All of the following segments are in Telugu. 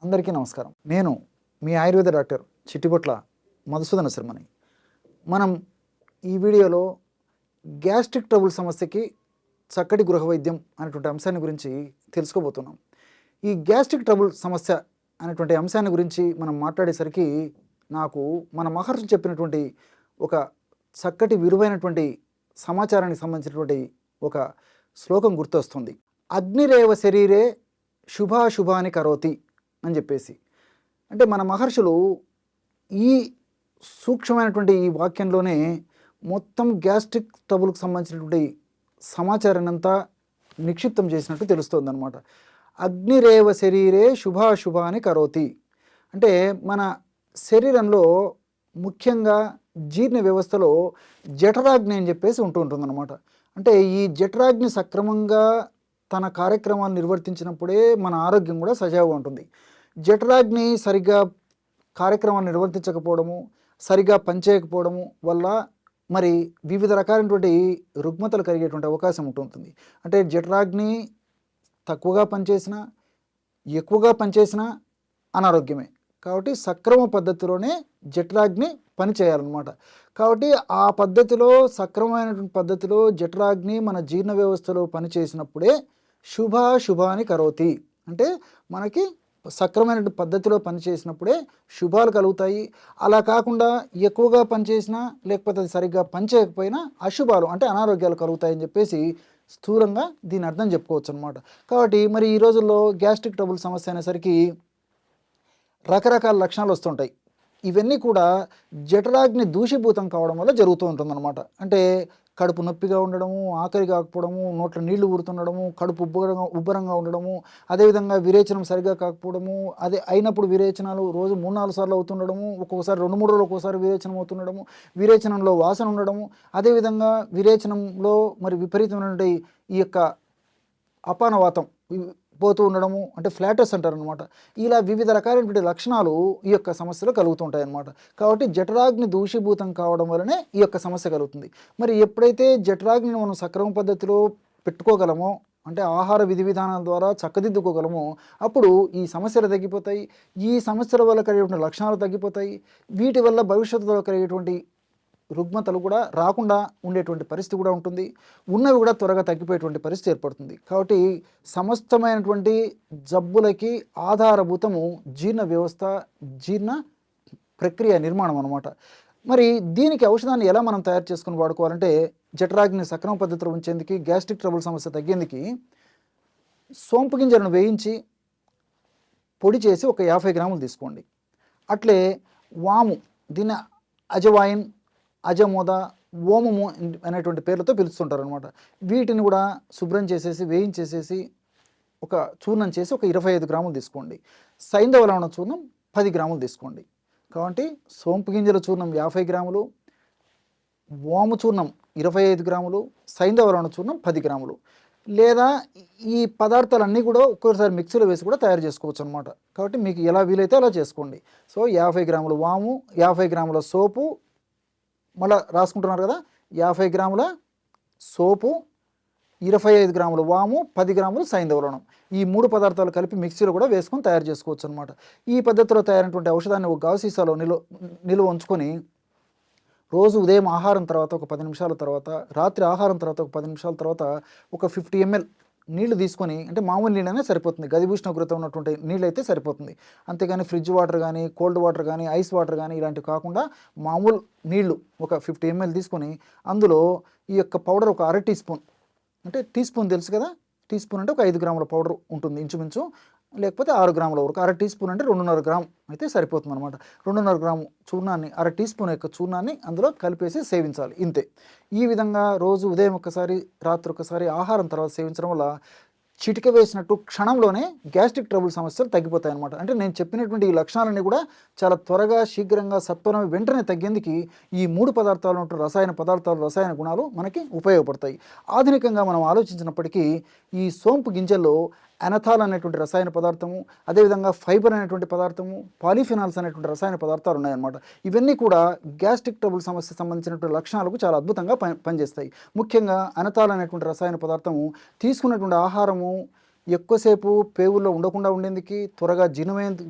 అందరికీ నమస్కారం. నేను మీ ఆయుర్వేద డాక్టర్ చిట్టిబొట్ల మధుసూదన శర్మని. మనం ఈ వీడియోలో గ్యాస్ట్రిక్ ట్రబుల్ సమస్యకి చక్కటి గృహ వైద్యం అనేటువంటి అంశాన్ని గురించి తెలుసుకోబోతున్నాం. ఈ గ్యాస్ట్రిక్ ట్రబుల్ సమస్య అనేటువంటి అంశాన్ని గురించి మనం మాట్లాడేసరికి నాకు మన మహర్షి చెప్పినటువంటి ఒక చక్కటి విలువైనటువంటి సమాచారానికి సంబంధించినటువంటి ఒక శ్లోకం గుర్తొస్తుంది. అగ్నిరేవ శరీరే శుభాశుభాని కరోతి అని చెప్పేసి. అంటే మన మహర్షులు ఈ సూక్ష్మమైనటువంటి ఈ వాక్యంలోనే మొత్తం గ్యాస్ట్రిక్ ట్రబుల్కి సంబంధించినటువంటి సమాచారాన్ని అంతా నిక్షిప్తం చేసినట్టు తెలుస్తుంది అనమాట. అగ్నిరేవ శరీరే శుభాశుభాని కరోతి అంటే మన శరీరంలో ముఖ్యంగా జీర్ణ వ్యవస్థలో జఠరాగ్ని అని చెప్పేసి ఉంటుందన్నమాట. అంటే ఈ జఠరాగ్ని సక్రమంగా తన కార్యక్రమాలు నిర్వర్తించినప్పుడే మన ఆరోగ్యం కూడా సజావుగా ఉంటుంది. జఠరాగ్ని సరిగ్గా కార్యక్రమాలు నిర్వర్తించకపోవడము, సరిగ్గా పనిచేయకపోవడము వల్ల మరి వివిధ రకాలైనటువంటి రుగ్మతలు కలిగేటువంటి అవకాశం ఉంటుంది. అంటే జఠరాగ్ని తక్కువగా పనిచేసినా, ఎక్కువగా పనిచేసినా అనారోగ్యమే. కాబట్టి సక్రమ పద్ధతిలోనే జఠరాగ్ని పని చేయాలన్నమాట. కాబట్టి ఆ పద్ధతిలో సక్రమమైనటువంటి పద్ధతిలో జఠరాగ్ని మన జీర్ణ వ్యవస్థలో పనిచేసినప్పుడే శుభాని కరోతి అంటే మనకి సక్రమైన పద్ధతిలో పనిచేసినప్పుడే శుభాలు కలుగుతాయి. అలా కాకుండా ఎక్కువగా పనిచేసినా లేకపోతే అది సరిగ్గా పనిచేయకపోయినా అశుభాలు అంటే అనారోగ్యాలు కలుగుతాయని చెప్పేసి స్థూలంగా దీని అర్థం చెప్పుకోవచ్చు అనమాట. కాబట్టి మరి ఈ రోజుల్లో గ్యాస్ట్రిక్ ట్రబుల్ సమస్య అనేసరికి రకరకాల లక్షణాలు వస్తుంటాయి. ఇవన్నీ కూడా జఠరాగ్ని దూషీభూతం కావడం వల్ల జరుగుతూ ఉంటుందన్నమాట. అంటే కడుపు నొప్పిగా ఉండడము, ఆకలి కాకపోవడము, నోట్లో నీళ్లు ఊరుతుండడము, కడుపు ఉబ్బరంగా ఉండడము, అదేవిధంగా విరేచనం సరిగా కాకపోవడము, అదే అయినప్పుడు విరేచనాలు రోజు 3-4 సార్లు అవుతుండడము, ఒక్కొక్కసారి 2-3 రోజులు ఒక్కోసారి విరేచనం అవుతుండడము, విరేచనంలో వాసన ఉండడము, అదేవిధంగా విరేచనంలో మరి విపరీతమైనటువంటి ఈ యొక్క అపానవాతం పోతూ ఉండడము అంటే ఫ్లాటస్ అంటారు అనమాట. ఇలా వివిధ రకాలైనటువంటి లక్షణాలు ఈ యొక్క సమస్యలు కలుగుతుంటాయి అన్నమాట. కాబట్టి జఠరాగ్ని దూషీభూతం కావడం వలనే ఈ యొక్క సమస్య కలుగుతుంది. మరి ఎప్పుడైతే జఠరాగ్నిని మనం సక్రమ పద్ధతిలో పెట్టుకోగలమో అంటే ఆహార విధి విధానాల ద్వారా చక్కదిద్దుకోగలమో అప్పుడు ఈ సమస్యలు తగ్గిపోతాయి. ఈ సమస్యల వల్ల కలిగేటువంటి లక్షణాలు తగ్గిపోతాయి. వీటి వల్ల భవిష్యత్తులో కలిగేటువంటి రుగ్మతలు కూడా రాకుండా ఉండేటువంటి పరిస్థితి కూడా ఉంటుంది. ఉన్నవి కూడా త్వరగా తగ్గిపోయేటువంటి పరిస్థితి ఏర్పడుతుంది. కాబట్టి సమస్తమైనటువంటి జబ్బులకి ఆధారభూతము జీర్ణ వ్యవస్థ, జీర్ణ ప్రక్రియ నిర్మాణం అనమాట. మరి దీనికి ఔషధాన్ని ఎలా మనం తయారు చేసుకుని వాడుకోవాలంటే జఠరాగ్ని సక్రమ పద్ధతిలో ఉంచేందుకు, గ్యాస్ట్రిక్ ట్రబుల్ సమస్య తగ్గేందుకు సోంపు గింజలను వేయించి పొడి చేసి ఒక 50 గ్రాములు తీసుకోండి. అట్లే వాము, దీన్ని అజవాయిన్, అజమోద, ఓమము అనేటువంటి పేర్లతో పిలుస్తుంటారు అనమాట. వీటిని కూడా శుభ్రం చేసేసి వేయించేసేసి ఒక చూర్ణం చేసి ఒక 25 గ్రాములు తీసుకోండి. సైంధవ లవణ చూర్ణం 10 గ్రాములు తీసుకోండి. కాబట్టి సోంపు గింజల చూర్ణం 50 గ్రాములు, ఓము చూర్ణం 25 గ్రాములు, సైంధవ లవణ చూర్ణం 10 గ్రాములు. లేదా ఈ పదార్థాలన్నీ కూడా ఒక్కోసారి మిక్సీలో వేసి కూడా తయారు చేసుకోవచ్చు అనమాట. కాబట్టి మీకు ఎలా వీలైతే అలా చేసుకోండి. సో 50 గ్రాముల వాము, 50 గ్రాముల సోపు, మళ్ళీ రాసుకుంటున్నారు కదా, 50 గ్రాముల సోపు, 25 గ్రాముల వాము, 10 గ్రాములు సైంధవ లవణం. ఈ 3 పదార్థాలు కలిపి మిక్సీలో కూడా వేసుకొని తయారు చేసుకోవచ్చు అనమాట. ఈ పద్ధతిలో తయారైనటువంటి ఔషధాన్ని ఒక గాజు సీసాలో నిల్వ ఉంచుకొని రోజు ఉదయం ఆహారం తర్వాత ఒక 10 నిమిషాల తర్వాత, రాత్రి ఆహారం తర్వాత ఒక 10 నిమిషాల తర్వాత ఒక 50 ml నీళ్లు తీసుకొని, అంటే మామూలు నీళ్ళనే సరిపోతుంది, గది ఉష్ణోగ్రత ఉన్నటువంటి నీళ్ళు అయితే సరిపోతుంది. అంతేగాని ఫ్రిడ్జ్ వాటర్ కానీ, కోల్డ్ వాటర్ కానీ, ఐస్ వాటర్ కానీ ఇలాంటివి కాకుండా మామూలు నీళ్లు ఒక 50 ml తీసుకొని అందులో ఈ యొక్క పౌడర్ ఒక 1/2 టీ స్పూన్, అంటే టీ స్పూన్ తెలుసు కదా, టీ స్పూన్ అంటే ఒక 5 గ్రాముల పౌడర్ ఉంటుంది ఇంచుమించు, లేకపోతే 6 గ్రాముల వరకు. 1/2 టీ స్పూన్ అంటే 2.5 గ్రాము అయితే సరిపోతుంది అనమాట. 2.5 గ్రాము చూర్ణాన్ని, 1/2 టీ స్పూన్ యొక్క చూర్ణాన్ని అందులో కలిపేసి సేవించాలి, ఇంతే. ఈ విధంగా రోజు ఉదయం ఒకసారి, రాత్రి ఒకసారి, ఆహారం తర్వాత సేవించడం వల్ల చిటిక వేసినట్టు క్షణంలోనే గ్యాస్ట్రిక్ ట్రబుల్ సమస్యలు తగ్గిపోతాయి అనమాట. అంటే నేను చెప్పినటువంటి ఈ లక్షణాలన్నీ కూడా చాలా త్వరగా, శీఘ్రంగా, సత్వరం వెంటనే తగ్గేందుకు ఈ 3 పదార్థాలు ఉంటే రసాయన పదార్థాలు, రసాయన గుణాలు మనకి ఉపయోగపడతాయి. ఆధునికంగా మనం ఆలోచించినప్పటికీ ఈ సోంపు గింజల్లో అనథాల్ అనేటువంటి రసాయన పదార్థము, అదేవిధంగా ఫైబర్ అనేటువంటి పదార్థము, పాలిఫినాల్స్ అనేటువంటి రసాయన పదార్థాలు ఉన్నాయన్నమాట. ఇవన్నీ కూడా గ్యాస్ట్రిక్ ట్రబుల్ సమస్య సంబంధించినటువంటి లక్షణాలకు చాలా అద్భుతంగా పనిచేస్తాయి. ముఖ్యంగా అనథాల్ అనేటువంటి రసాయన పదార్థము తీసుకున్నటువంటి ఆహారము ఎక్కువసేపు పేగుల్లో ఉండకుండా ఉండేందుకు, త్వరగా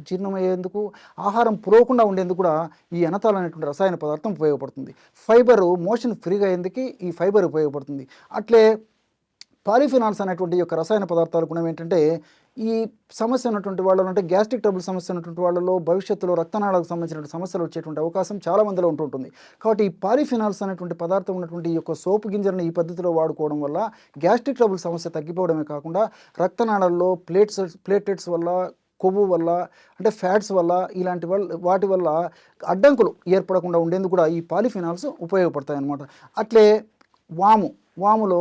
జీర్ణమయ్యేందుకు, ఆహారం పురవకుండా ఉండేందుకు కూడా ఈ ఎనతాల్ అనేటువంటి రసాయన పదార్థం ఉపయోగపడుతుంది. ఫైబరు మోషన్ ఫ్రీగా అయ్యేందుకు ఈ ఫైబర్ ఉపయోగపడుతుంది. అట్లే పాలిఫినాల్స్ అనేటువంటి యొక్క రసాయన పదార్థాల గుణం ఏంటంటే, ఈ సమస్య ఉన్నటువంటి వాళ్ళలో, అంటే గ్యాస్ట్రిక్ ట్రబుల్ సమస్య ఉన్నటువంటి వాళ్ళలో భవిష్యత్తులో రక్తనాళాలకు సంబంధించినటువంటి సమస్యలు వచ్చేటువంటి అవకాశం చాలా మందిలో ఉంటుంటుంది. కాబట్టి ఈ పాలిఫినాల్స్ అనేటువంటి పదార్థం ఉన్నటువంటి ఈ యొక్క సోపు గింజలను ఈ పద్ధతిలో వాడుకోవడం వల్ల గ్యాస్ట్రిక్ ట్రబుల్ సమస్య తగ్గిపోవడమే కాకుండా రక్తనాళాల్లో ప్లేట్లెట్స్ వల్ల, కొవ్వు వల్ల, అంటే ఫ్యాట్స్ వల్ల, ఇలాంటి వాటి వల్ల అడ్డంకులు ఏర్పడకుండా ఉండేందుకు కూడా ఈ పాలిఫినాల్స్ ఉపయోగపడతాయి అన్నమాట. అట్లే వాములో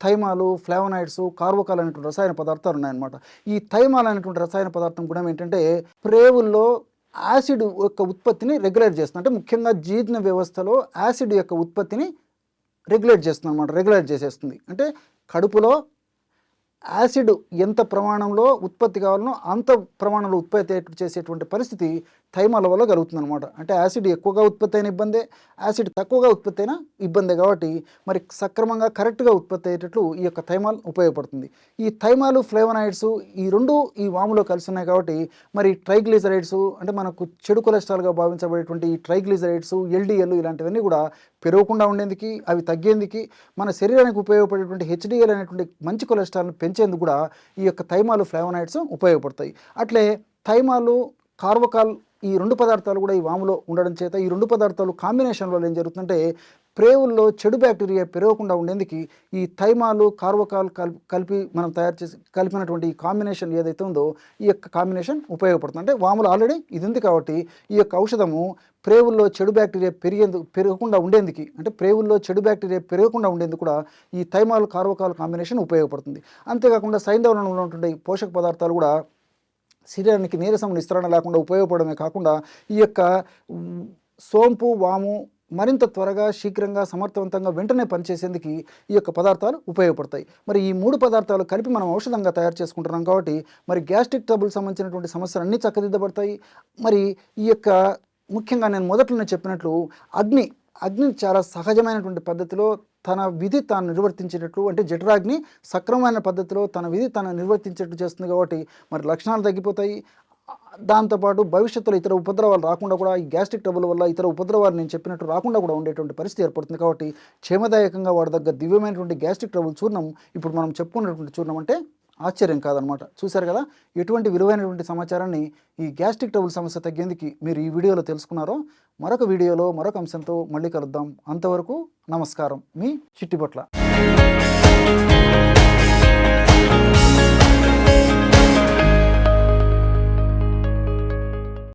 థైమాలు, ఫ్లావనాయిడ్స్, కార్బోకాల్ అనేటువంటి రసాయన పదార్థాలు ఉన్నాయన్నమాట. ఈ థైమాల్ అనేటువంటి రసాయన పదార్థం గుణం ఏంటంటే, ప్రేవుల్లో యాసిడ్ యొక్క ఉత్పత్తిని రెగ్యులేట్ చేస్తుంది. అంటే ముఖ్యంగా జీర్ణ వ్యవస్థలో యాసిడ్ యొక్క ఉత్పత్తిని రెగ్యులేట్ చేస్తుంది అనమాట. రెగ్యులేట్ చేసేస్తుంది అంటే కడుపులో యాసిడ్ ఎంత ప్రమాణంలో ఉత్పత్తి కావాలనో అంత ప్రమాణంలో ఉత్పత్తి చేసేటువంటి పరిస్థితి థైమాల వల్ల కలుగుతుందన్నమాట. అంటే యాసిడ్ ఎక్కువగా ఉత్పత్తి అయిన ఇబ్బందే, యాసిడ్ తక్కువగా ఉత్పత్తి అయినా ఇబ్బందే. కాబట్టి మరి సక్రమంగా కరెక్ట్గా ఉత్పత్తి అయ్యేటట్లు ఈ యొక్క థైమాల్ ఉపయోగపడుతుంది. ఈ థైమాలు, ఫ్లేవనాయిడ్స్ ఈ రెండు ఈ వాములో కలిసి ఉన్నాయి. కాబట్టి మరి ట్రైగ్లిజరైడ్స్, అంటే మనకు చెడు కొలెస్ట్రాల్గా భావించబడేటువంటి ఈ ట్రైగ్లిజరైడ్స్, ఎల్డిఎల్ ఇలాంటివన్నీ కూడా పెరగకుండా ఉండేందుకు, అవి తగ్గేందుకు, మన శరీరానికి ఉపయోగపడేటువంటి హెచ్డిఎల్ అనేటువంటి మంచి కొలెస్ట్రాల్ని పెంచేందుకు కూడా ఈ యొక్క థైమాలు, ఫ్లేవనాయిడ్స్ ఉపయోగపడతాయి. అట్లే థైమాలు, కార్బోకాల్ ఈ రెండు పదార్థాలు కూడా ఈ వాములో ఉండడం చేత ఈ రెండు పదార్థాలు కాంబినేషన్లో ఏం జరుగుతుందంటే, ప్రేవుల్లో చెడు బ్యాక్టీరియా పెరగకుండా ఉండేందుకు ఈ థైమాలు, కార్బోకాల్ కలిపి మనం కలిపినటువంటి ఈ కాంబినేషన్ ఏదైతే ఉందో ఈ యొక్క కాంబినేషన్ ఉపయోగపడుతుంది. అంటే వాములు ఆల్రెడీ ఇది ఉంది కాబట్టి ఈ యొక్క ఔషధము ప్రేవుల్లో చెడు బ్యాక్టీరియా పెరగకుండా ఉండేందుకు, అంటే ప్రేవుల్లో చెడు బ్యాక్టీరియా పెరగకుండా ఉండేందుకు కూడా ఈ థైమాలు, కార్బోకాల్ కాంబినేషన్ ఉపయోగపడుతుంది. అంతేకాకుండా సైంధవంలో ఉన్నటువంటి పోషక పదార్థాలు కూడా శరీరానికి నీరసం, నిస్సరణ లేకుండా ఉపయోగపడమే కాకుండా ఈ యొక్క సోంపు, వాము మరింత త్వరగా, శీఘ్రంగా, సమర్థవంతంగా వెంటనే పనిచేసేందుకు ఈ యొక్క పదార్థాలు ఉపయోగపడతాయి. మరి ఈ మూడు పదార్థాలు కలిపి మనం ఔషధంగా తయారు చేసుకుంటున్నాం కాబట్టి మరి గ్యాస్ట్రిక్ ట్రబుల్ సంబంధించినటువంటి సమస్యలు అన్నీ చక్కదిద్దబడతాయి. మరి ఈ యొక్క ముఖ్యంగా నేను మొదట్లోనే చెప్పినట్లు అగ్ని చాలా సహజమైనటువంటి పద్ధతిలో తన విధి తాను నిర్వర్తించేటట్లు, అంటే జఠరాగ్ని సక్రమమైన పద్ధతిలో తన విధి తాను నిర్వర్తించేటట్టు చేస్తుంది. కాబట్టి మరి లక్షణాలు తగ్గిపోతాయి. దాంతోపాటు భవిష్యత్తులో ఇతర ఉపద్రవాలు రాకుండా కూడా, ఈ గ్యాస్ట్రిక్ ట్రబుల్ వల్ల ఇతర ఉపద్రవాలు నేను చెప్పినట్టు రాకుండా కూడా ఉండేటువంటి పరిస్థితి ఏర్పడుతుంది. కాబట్టి క్షేమదాయకంగా వాడదగ్గ దివ్యమైనటువంటి గ్యాస్ట్రిక్ ట్రబుల్ చూర్ణం ఇప్పుడు మనం చెప్పుకున్నటువంటి చూర్ణం అంటే ఆశ్చర్యం కాదనమాట. చూశారు కదా ఎటువంటి విలువైనటువంటి సమాచారాన్ని ఈ గ్యాస్ట్రిక్ ట్రబుల్ సమస్య తగ్గేందుకు మీరు ఈ వీడియోలో తెలుసుకున్నారో. మరొక వీడియోలో మరొక అంశంతో మళ్ళీ కలుద్దాం. అంతవరకు నమస్కారం. మీ చిట్టిపొట్ల.